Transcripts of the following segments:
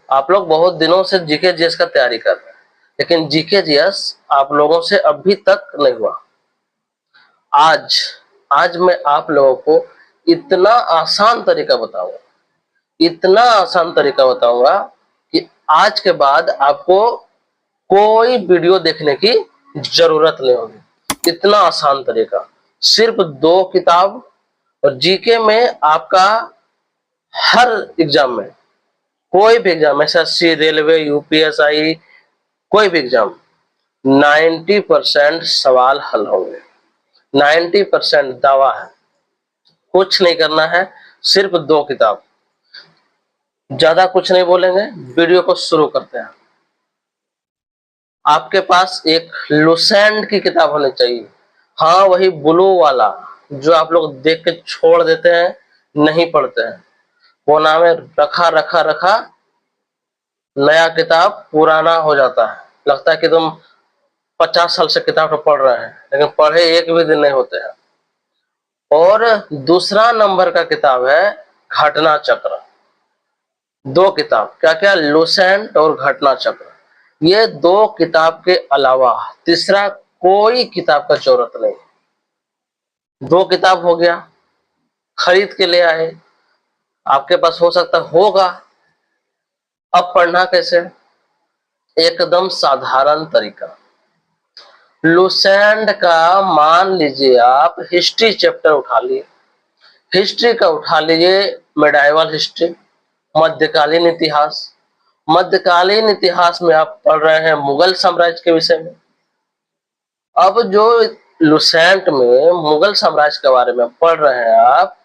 आप लोग बहुत दिनों से जीके जीएस का तैयारी कर रहे हैं, लेकिन जीके जीएस आप लोगों से अभी तक नहीं हुआ। आज आज मैं आप लोगों को इतना आसान तरीका बताऊंगा, इतना आसान तरीका बताऊंगा कि आज के बाद आपको कोई वीडियो देखने की जरूरत नहीं होगी। इतना आसान तरीका, सिर्फ 2 किताब। और जीके में आपका हर एग्जाम में, कोई भी एग्जाम, एसएससी, रेलवे, यूपीएसआई, कोई भी एग्जाम, 90% सवाल हल होंगे। 90% दावा है। कुछ नहीं करना है, सिर्फ 2 किताब, ज्यादा कुछ नहीं बोलेंगे। वीडियो को शुरू करते हैं। आपके पास एक लुसेंट की किताब होनी चाहिए। हाँ, वही ब्लू वाला जो आप लोग देख के छोड़ देते हैं, नहीं पढ़ते हैं। वो नाम है रखा रखा रखा, नया किताब पुराना हो जाता है। लगता है कि तुम 50 साल से किताब पढ़ रहे हैं, लेकिन पढ़े एक भी दिन नहीं होते हैं। और दूसरा नंबर का किताब है घटना चक्र। 2 किताब, क्या क्या, लुसेंट और घटना चक्र। ये 2 किताब के अलावा तीसरा कोई किताब का जरूरत नहीं। 2 किताब हो गया, खरीद के ले आए, आपके पास हो सकता होगा। अब पढ़ना कैसे? एकदम साधारण तरीका। लुसेंट का मान लीजिए आप हिस्ट्री चैप्टर उठा लिए, हिस्ट्री का उठा लीजिए मेडाइवल हिस्ट्री, मध्यकालीन इतिहास। मध्यकालीन इतिहास में आप पढ़ रहे हैं मुगल साम्राज्य के विषय में। अब जो लुसेंट में मुगल साम्राज्य के बारे में पढ़ रहे हैं आप,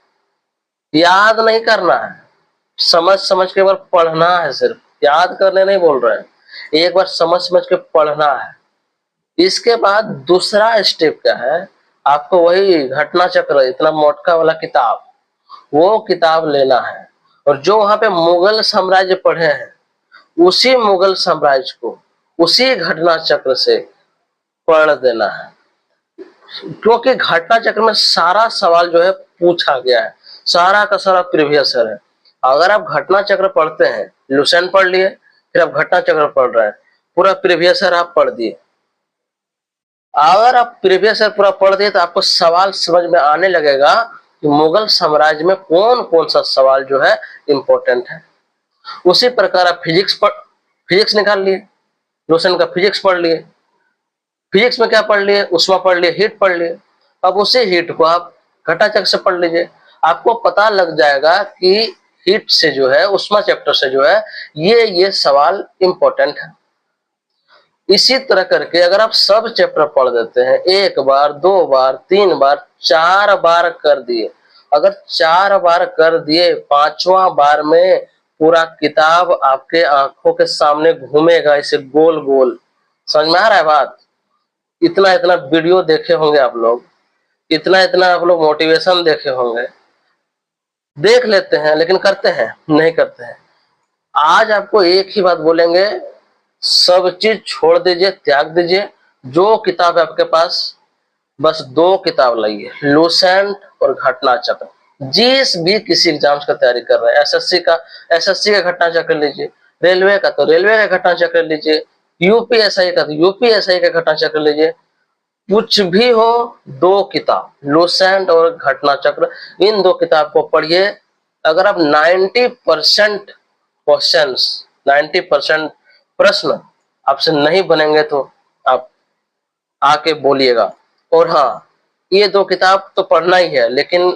याद नहीं करना है, समझ समझ के एक बार पढ़ना है। सिर्फ याद करने नहीं बोल रहे हैं, एक बार समझ समझ के पढ़ना है। इसके बाद दूसरा स्टेप क्या है, आपको वही घटना चक्र, इतना मोटका वाला किताब, वो किताब लेना है। और जो वहां पे मुगल साम्राज्य पढ़े हैं, उसी मुगल साम्राज्य को उसी घटना चक्र से पढ़ देना है। क्योंकि घटना चक्र में सारा सवाल जो है पूछा गया है, सारा का सारा प्रीवियस है। अगर आप घटना चक्र पढ़ते हैं, लुसेंट पढ़ लिए, फिर आप घटना चक्र पढ़ रहे हैं, पूरा प्रीवियस आप पढ़ दिए। अगर आप प्रीवियस पूरा पढ़ दिए तो आपको सवाल समझ में आने लगेगा कि मुगल साम्राज्य में कौन कौन सा सवाल जो है इंपॉर्टेंट है। उसी प्रकार आप फिजिक्स निकाल लिए, लुसेंट का फिजिक्स पढ़ लिए। फिजिक्स में क्या पढ़ लिए? उष्मा पढ़ लिए, हीट पढ़ लिए। अब उसी हीट को आप घटाचक्र से पढ़ लीजिए, आपको पता लग जाएगा कि हीट से जो है, उष्मा चैप्टर से जो है, ये सवाल इंपॉर्टेंट है। इसी तरह करके अगर आप सब चैप्टर पढ़ देते हैं, 1 बार, 2 बार, 3 बार, 4 बार कर दिए, अगर 4 बार कर दिए, 5वां बार में पूरा किताब आपके आंखों के सामने घूमेगा, इसे गोल गोल। समझ में आ रहा है बात? इतना इतना वीडियो देखे होंगे आप लोग, इतना इतना आप लोग मोटिवेशन देखे होंगे, देख लेते हैं लेकिन करते हैं नहीं करते हैं। आज आपको एक ही बात बोलेंगे, सब चीज छोड़ दीजिए, त्याग दीजिए। जो किताब है आपके पास, बस 2 किताब लाइए, लुसेंट और घटना चक्र। जिस भी किसी एग्जाम का तैयारी कर रहे हैं, एसएससी का घटना चक्र लीजिए, रेलवे का तो रेलवे का घटना चक्र लीजिए, यूपीएसआई का तो यूपीएसआई का घटना चक्र लीजिए। कुछ भी हो, 2 किताब, लुसेंट और घटना चक्र, इन 2 किताब को पढ़िए। अगर आप 90% क्वेश्चंस, 90% प्रश्न आपसे नहीं बनेंगे तो आप आके बोलिएगा। और हाँ, ये 2 किताब तो पढ़ना ही है, लेकिन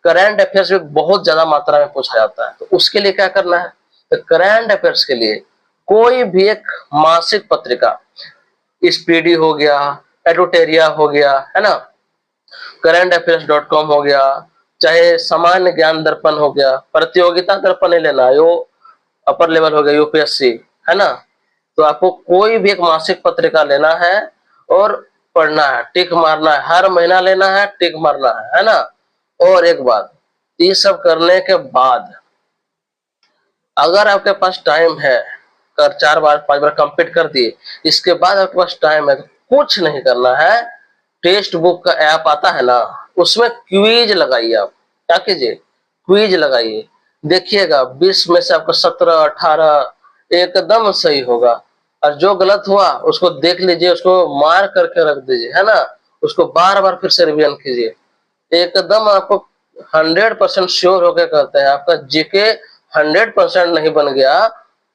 करंट अफेयर्स भी बहुत ज्यादा मात्रा में पूछा जाता है, तो उसके लिए क्या करना है? तो करंट अफेयर्स के लिए कोई भी एक मासिक पत्रिका, स्पीडी हो गया, एडोटेरिया हो गया, है ना, currentaffairs.com हो गया, चाहे सामान्य ज्ञान दर्पण हो गया, प्रतियोगिता दर्पण नहीं लेना, यो अपर लेवल हो गया यूपीएससी, है ना। तो आपको कोई भी एक मासिक पत्रिका लेना है और पढ़ना है, टिक मारना है, हर महीना लेना है, टिक मारना है ना। और एक बात, ये सब करने के बाद अगर आपके पास टाइम है, कर 4 बार 5 बार कंप्लीट कर दिए, इसके बाद आपके पास टाइम है, कुछ नहीं करना है। टेक्स्ट बुक का ऐप आता है ना, उसमें क्विज लगाइए। आप क्या कीजिए? क्विज लगाइए, देखिएगा 20 में से आपको 17, 18 एकदम सही होगा। और जो गलत हुआ उसको देख लीजिए, उसको मार करके रख दीजिए, है ना, उसको बार बार फिर से रिवीजन कीजिए। एकदम आपको 100% श्योर होकर कहते हैं, आपका जीके 100% नहीं बन गया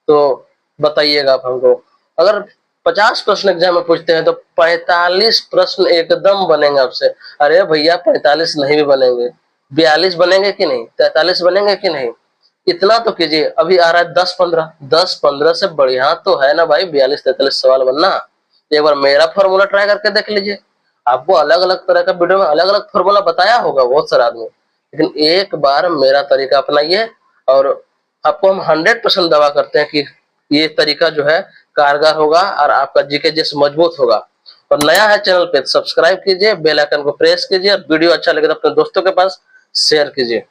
तो बताइएगा आप हमको। अगर 50 प्रश्न एग्जाम में पूछते हैं तो 45 प्रश्न एकदम बनेंगे आपसे। अरे भैया 45 नहीं भी बनेंगे, 42 बनेंगे कि नहीं, 43 बनेंगे कि नहीं, इतना तो कीजिए। अभी आ रहा है 10-15 से बढ़िया तो है ना भाई 42-43 सवाल बनना। एक बार मेरा फॉर्मूला ट्राई करके देख लीजिए। आपको अलग अलग तरह का वीडियो में अलग अलग फॉर्मूला बताया होगा बहुत सारा आदमी, लेकिन एक बार मेरा तरीका अपनाइए और आपको हम 100% दावा करते हैं कि ये तरीका जो है कारगर होगा और आपका जीके जैसे मजबूत होगा। और नया है चैनल पे सब्सक्राइब कीजिए, बेल आइकन को प्रेस कीजिए, वीडियो अच्छा लगे तो अपने दोस्तों के पास शेयर कीजिए।